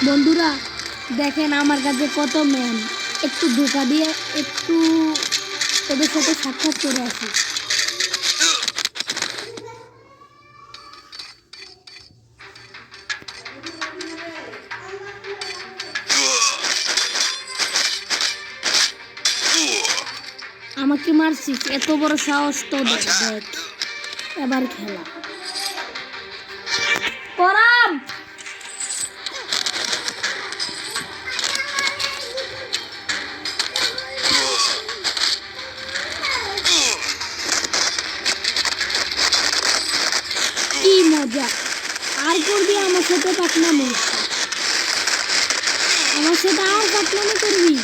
বন্ধুরা দেখেন আমার কাছে কত ম্যান, একটু ধোকা দিয়ে একটু ওদের সাথে সাক্ষাৎ করে আসি। আমাকে মারছিস, এত বড় সাহস তো দেখ। এবার খেলা করাম। কি মজা, আর করবি আমার সাথে পাকনামি, আমার সাথে আর পাকনামি করবি।